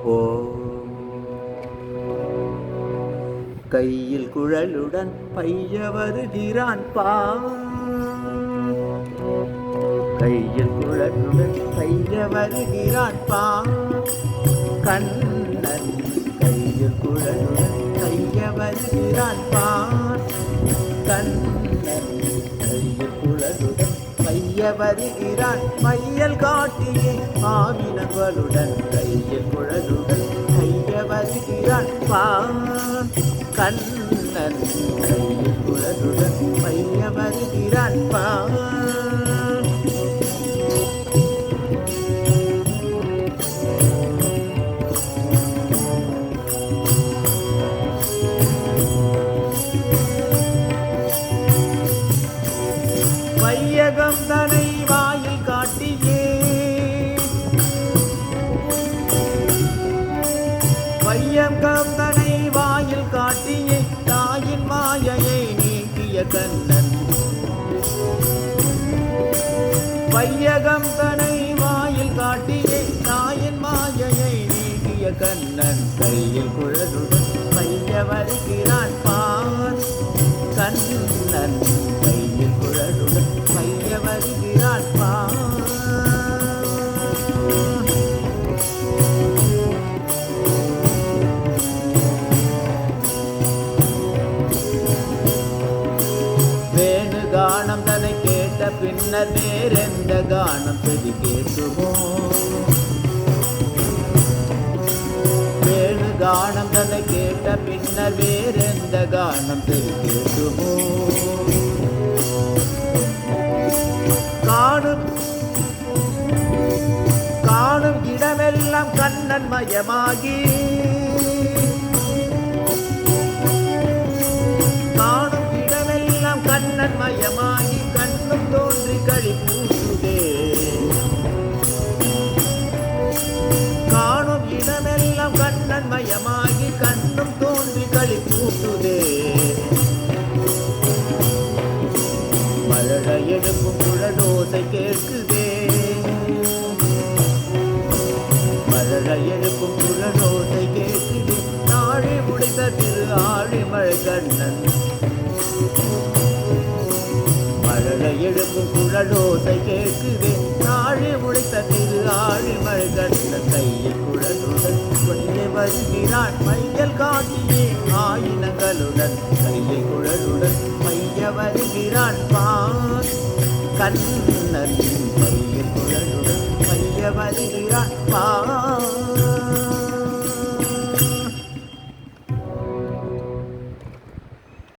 ஓ கையில் குழலுடன் பைய வருகிறான் கையில் குழலுடன் பைய வருகிறான் கண்ணன் கையில் குழலுடன் பைய வருகிறான் கண்ணன் கையில் குழலுடன் பைய வருகிறான் மையல் காட்டியே ஆவினங்களுடன் கையில் குழலுடன் பைய வருகிறான் கண்ணன் கையில் குழலுடன் பைய வருகிறான் வையகம் தனை வாயில் காட்டியே வையகம் தனை வாயில் காட்டியே தாயின் மாயையை நீக்கிய கண்ணன் வையகம் தனை வாயில் காட்டியே தாயின் மாயையை நீக்கிய கண்ணன் கையில் குழலுடன் பைய வருகிறான் கண்ணன் கையில் குழலுடன் பைய வருகிறான் வேணு கானம் தன்னை கேட்ட பின்னர் வேறெந்த கானம் செவி கேட்டுமோ வேணு கானம் தன்னை கேட்ட பின்னர் வேறெந்த கானம் செவி கேட்டுமோ காணும் இடமெல்லாம் கண்ணன் மயமாகி காணும் இடமெல்லாம் கண்ணன் மயமாகி கண்ணும் தோன்றி களிப்பூட்டுதே காணும் இடமெல்லாம் கண்ணன் மயமாகி கண்ணும் தோன்றி களிப்பூட்டுதே மழை எடுக்கும் குழலோசை கேட்குதே மழை எடுக்கும் குழலோசை கேட்குதே நாழி முடித்த திரு ஆழிமழை கண்ணன் மழை எடுக்கும் குழலோசை கேட்குதே நாழி முடித்த திரு ஆழிமழை கண்ணன் கையில் குழலுடன் கொண்டே வருகிறான் மையல் காட்டியே ஆயினங்களுடன் கையில் குழலுடன் மைய வருகிறான் கண்ணன் கையில் குழலுடன் மைய வருகிறான்